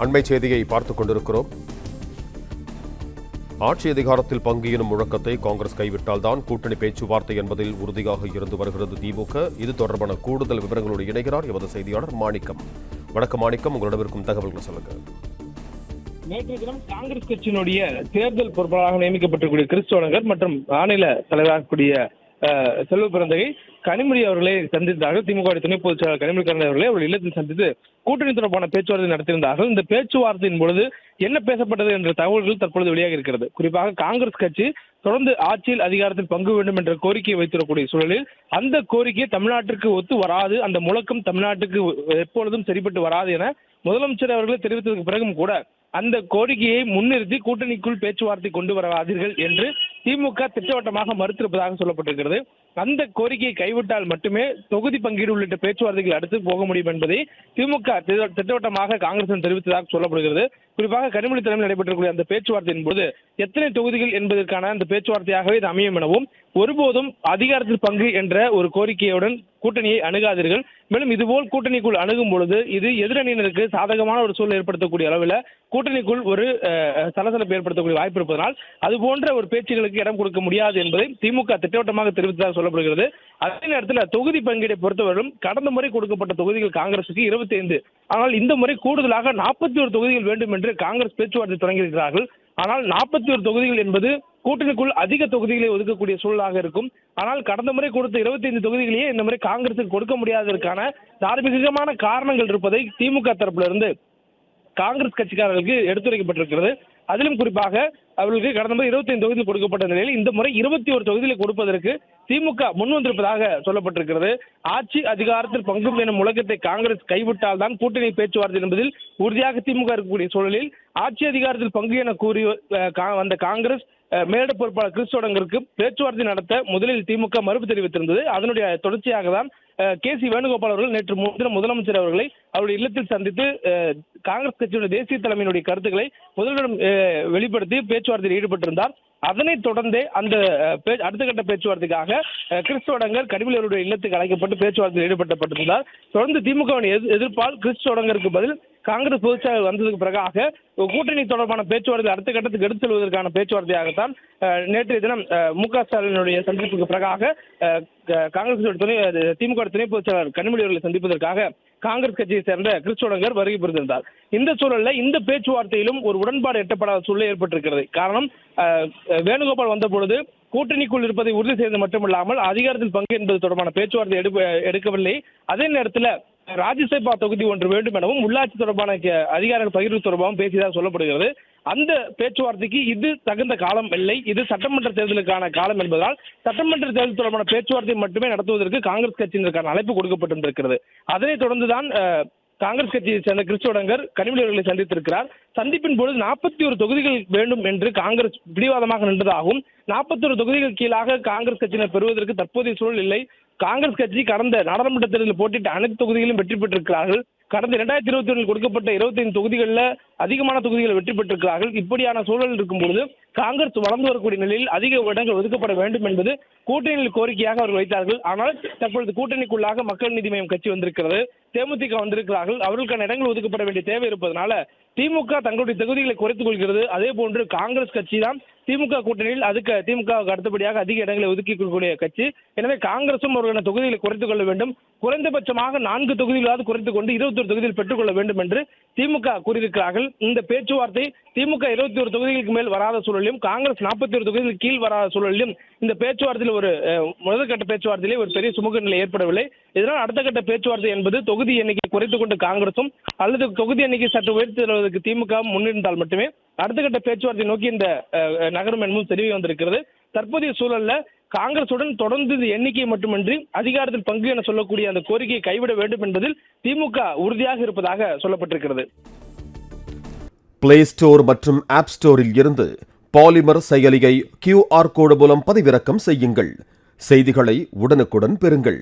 அண்மை செய்தியை பார்த்துக் கொண்டிருக்கிறோம். ஆட்சி அதிகாரத்தில் பங்கு எனும் முழக்கத்தை காங்கிரஸ் கைவிட்டால்தான் கூட்டணி பேச்சுவார்த்தை என்பதில் உறுதியாக இருந்து வருகிறது திமுக. இது தொடர்பான கூடுதல் விவரங்களோடு இணைகிறார் எமது செய்தியாளர் மாணிக்கம். வணக்கம் மாணிக்கம், உங்களிடம் இருக்கும் தகவல்கள் சொல்லுங்க. நேற்றைய தினம் காங்கிரஸ் கட்சியினுடைய தேர்தல் பொறுப்பாளராக நியமிக்கப்பட்டிருக்கூடிய கிறிஸ்தவனகர் மற்றும் மாநில தலைவராகக்கூடிய செல்வ பிறந்தகை கனிமொழி அவர்களை சந்தித்தார்கள். திமுக துணை பொதுச் செயலாளர் கனிமொழி கருணாநிதி அவர்களை அவர்கள் இல்லத்தில் சந்தித்து கூட்டணி தொடர்பான பேச்சுவார்த்தை நடத்தியிருந்தார்கள். இந்த பேச்சுவார்த்தையின் பொழுது என்ன பேசப்பட்டது என்ற தகவல்கள் தற்பொழுது வெளியாக இருக்கிறது. குறிப்பாக காங்கிரஸ் கட்சி தொடர்ந்து ஆட்சியில் அதிகாரத்தில் பங்கு வேண்டும் என்ற கோரிக்கையை வைத்திருக்கக்கூடிய சூழலில் அந்த கோரிக்கை தமிழ்நாட்டிற்கு ஒத்து வராது, அந்த முழக்கம் தமிழ்நாட்டுக்கு எப்பொழுதும் சரிபட்டு வராது என முதலமைச்சர் அவர்களை தெரிவித்ததற்கு பிறகும் கூட அந்த கோரிக்கையை முன்னிறுத்தி கூட்டணிக்குள் பேச்சுவார்த்தை கொண்டு வராதீர்கள் என்று திமுக திட்டவட்டமாக மறுத்திருப்பதாக சொல்லப்பட்டிருக்கிறது. அந்த கோரிக்கையை கைவிட்டால் மட்டுமே தொகுதி பங்கீடு உள்ளிட்ட பேச்சுவார்த்தைகள் அடுத்து போக முடியும் என்பதை திமுக திட்டவட்டமாக காங்கிரஸ் தெரிவித்ததாக சொல்லப்படுகிறது. குறிப்பாக கனிமொழி தலைமையில் நடைபெற்றக்கூடிய அந்த பேச்சுவார்த்தையின் போது எத்தனை தொகுதிகள் என்பதற்கான அந்த பேச்சுவார்த்தையாகவே இது அமையும் எனவும், ஒருபோதும் அதிகாரத்தில் பங்கு என்ற ஒரு கோரிக்கையுடன் கூட்டணியை அணுகாதீர்கள், மேலும் இதுபோல் கூட்டணிக்குள் அணுகும் பொழுது இது எதிரணியினருக்கு சாதகமான ஒரு சூழல் ஏற்படுத்தக்கூடிய அளவில் கூட்டணிக்குள் ஒரு சலசலப்பு ஏற்படுத்தக்கூடிய வாய்ப்பு இருப்பதனால் அதுபோன்ற ஒரு பேச்சுகளுக்கு இடம் கொடுக்க முடியாது என்பதை திமுக திட்டவட்டமாக தெரிவித்ததாக சொல்லப்படுகிறது. அதே நேரத்தில் தொகுதி பங்கீடை பொறுத்தவரையும் கடந்த முறை கொடுக்கப்பட்ட தொகுதிகள் காங்கிரசுக்கு 25, ஆனால் இந்த முறை கூடுதலாக 41 தொகுதிகள் வேண்டும் என்று காங்கிரஸ் பேச்சுவார்த்தை தொடங்கியிருக்கிறார்கள். ஆனால் 41 தொகுதிகள் என்பது கூட்டணிக்குள் அதிக தொகுதிகளை ஒதுக்கக்கூடிய சூழலாக இருக்கும். ஆனால் கடந்த முறை கொடுத்த 25 தொகுதிகளையே இந்த முறை காங்கிரசுக்கு கொடுக்க முடியாததற்கான தார்மீகமான காரணங்கள் இருப்பதை திமுக தரப்பிலிருந்து காங்கிரஸ் கட்சிக்காரர்களுக்கு எடுத்துரைக்கப்பட்டிருக்கிறது. அதிலும் குறிப்பாக அவர்களுக்கு கடந்த முறை 25 தொகுதிகள் கொடுக்கப்பட்ட நிலையில் இந்த முறை 21 தொகுதிகளை கொடுப்பதற்கு திமுக முன் வந்திருப்பதாக சொல்லப்பட்டிருக்கிறது. ஆட்சி அதிகாரத்தில் பங்கு எனும் முழக்கத்தை காங்கிரஸ் கைவிட்டால் தான் கூட்டணி பேச்சுவார்த்தை என்பதில் உறுதியாக திமுக இருக்கக்கூடிய சூழலில் ஆட்சி அதிகாரத்தில் பங்கு என கூறி வந்த காங்கிரஸ் மேலிட பொறுப்பாளர் கிறிஸ்தவனகருக்கு பேச்சுவார்த்தை நடத்த முதலில் திமுக மறுப்பு தெரிவித்திருந்தது. அதனுடைய தொடர்ச்சியாக தான் கே.சி. வேணுகோபால் அவர்கள் நேற்று முன்தினம் முதலமைச்சர் அவர்களை அவருடைய இல்லத்தில் சந்தித்து காங்கிரஸ் கட்சியுடைய தேசிய தலைமையினுடைய கருத்துக்களை முதல்வரிடம் வெளிப்படுத்தி பேச்சுவார்த்தையில் ஈடுபட்டிருந்தார். அதனைத் தொடர்ந்தே அந்த அடுத்த கட்ட பேச்சுவார்த்தைக்காக கிறிஸ்தவனகர் கனிமொழி அவருடைய இல்லத்துக்கு அழைக்கப்பட்டு பேச்சுவார்த்தையில் ஈடுபட்டிருந்தார். தொடர்ந்து திமுகவின் எதிர்ப்பால் கிறிஸ்தவனகருக்கு பதில் காங்கிரஸ் பொதுச் செயலாளர் வந்ததுக்கு பிறகாக கூட்டணி தொடர்பான பேச்சுவார்த்தை அடுத்த கட்டத்துக்கு எடுத்து செல்வதற்கான பேச்சுவார்த்தையாகத்தான் நேற்றைய தினம் மு.க. ஸ்டாலினுடைய சந்திப்புக்கு பிறகாக காங்கிரஸ் திமுக துணை பொதுச் செயலாளர் கனிமொழி அவர்களை சந்திப்பதற்காக காங்கிரஸ் கட்சியை சேர்ந்த கிறிஸ்தவனகர் வருகை புரிந்திருந்தார். இந்த சூழலில் இந்த பேச்சுவார்த்தையிலும் ஒரு உடன்பாடு எட்டப்படாத சூழல் ஏற்பட்டிருக்கிறது. காரணம், வேணுகோபால் வந்த பொழுது கூட்டணிக்குள் இருப்பதை உறுதி செய்தது மட்டுமில்லாமல் அதிகாரத்தில் பங்கு என்பது தொடர்பான பேச்சுவார்த்தை எடுக்கவில்லை. அதே நேரத்தில் ராஜ்யசபா தொகுதி ஒன்று வேண்டும் எனவும் உள்ளாட்சி தொடர்பான அதிகார பகிர்வு தொடர்பாகவும் பேசியதாக சொல்லப்படுகிறது. அந்த பேச்சுவார்த்தைக்கு இது தகுந்த காலம் இல்லை, இது சட்டமன்ற தேர்தலுக்கான காலம் என்பதால் சட்டமன்ற தேர்தல் தொடர்பான பேச்சுவார்த்தை மட்டுமே நடத்துவதற்கு காங்கிரஸ் கட்சியினருக்கான அழைப்பு கொடுக்கப்பட்டிருக்கிறது. அதனைத் தொடர்ந்துதான் காங்கிரஸ் கட்சியை சேர்ந்த கிறிஸ்தவனகர் கனிமொழி அவர்களை சந்தித்திருக்கிறார். சந்திப்பின் பொழுது 41 தொகுதிகள் வேண்டும் என்று காங்கிரஸ் பிடிவாதமாக நின்றதாகவும் 41 தொகுதிகள் கீழாக காங்கிரஸ் கட்சியினர் பெறுவதற்கு தற்போதைய சூழல் இல்லை. காங்கிரஸ் கட்சி கடந்த நாடாளுமன்ற தேர்தலில் போட்டியிட்ட அனைத்து தொகுதிகளிலும் வெற்றி பெற்றிருக்கிறார்கள். கடந்த 2021 கொடுக்கப்பட்ட 25 தொகுதிகளில் அதிகமான தொகுதிகளை வெற்றி பெற்றிருக்கிறார்கள். இப்படியான சூழல் இருக்கும் பொழுது காங்கிரஸ் வளர்ந்து வரக்கூடிய நிலையில் அதிக இடங்கள் ஒதுக்கப்பட வேண்டும் என்பது கூட்டணியில் கோரிக்கையாக அவர்கள் வைத்தார்கள். ஆனால் தற்பொழுது கூட்டணிக்குள்ளாக மக்கள் நீதி மய்யம் கட்சி வந்திருக்கிறது, தேமுதிக வந்திருக்கிறார்கள். அவர்களுக்கான இடங்கள் ஒதுக்கப்பட வேண்டிய தேவை இருப்பதனால திமுக தங்களுடைய தொகுதிகளை குறைத்துக் கொள்கிறது. அதே போன்று காங்கிரஸ் கட்சி தான் திமுக கூட்டணியில் திமுகவுக்கு அடுத்தபடியாக அதிக இடங்களை ஒதுக்கக்கூடிய கட்சி. எனவே காங்கிரசும் அவர்களான தொகுதிகளை குறைத்துக் கொள்ள வேண்டும். குறைந்தபட்சமாக 4 தொகுதிகளாவது குறைத்துக் கொண்டு 21 தொகுதியில் பெற்றுக் கொள்ள வேண்டும் என்று திமுக கூறியிருக்கிறார்கள். இந்த பேச்சுவார்த்தை திமுக 21 தொகுதிகளுக்கு மேல் வராத சூழலிலும் காங்கிரஸ் 41 தொகுதிகள் கீழ் வராத சூழலிலும் இந்த பேச்சுவார்த்தையில் ஒரு முதற்கட்ட பேச்சுவார்த்தையிலே ஒரு பெரிய சுமூக நிலை ஏற்படவில்லை. இதனால் அடுத்த கட்ட பேச்சுவார்த்தை என்பது தொகுதி எண்ணிக்கை குறைத்துக் கொண்டு காங்கிரசும் அல்லது தொகுதி எண்ணிக்கை சற்று உயர்த்தி தருவதற்கு திமுக முன்னிருந்தால் மட்டுமே அடுத்த கட்ட பேச்சுவார்த்தை நோக்கி இந்த நகரம் என்பதும் தெரிய வந்திருக்கிறது. தற்போதைய சூழல்ல காங்கிரசுடன் தொடர்ந்து எண்ணிக்கை மட்டுமின்றி அதிகாரத்தில் பங்கு என சொல்லக்கூடிய அந்த கோரிக்கையை கைவிட வேண்டும் என்பதில் திமுக உறுதியாக இருப்பதாக சொல்லப்பட்டிருக்கிறது. பிளே ஸ்டோர் மற்றும் ஆப் ஸ்டோரில் இருந்து பாலிமர் செயலியை QR கோடு மூலம் பதிவிறக்கம் செய்யுங்கள். செய்திகளை உடனுக்குடன் பெறுங்கள்.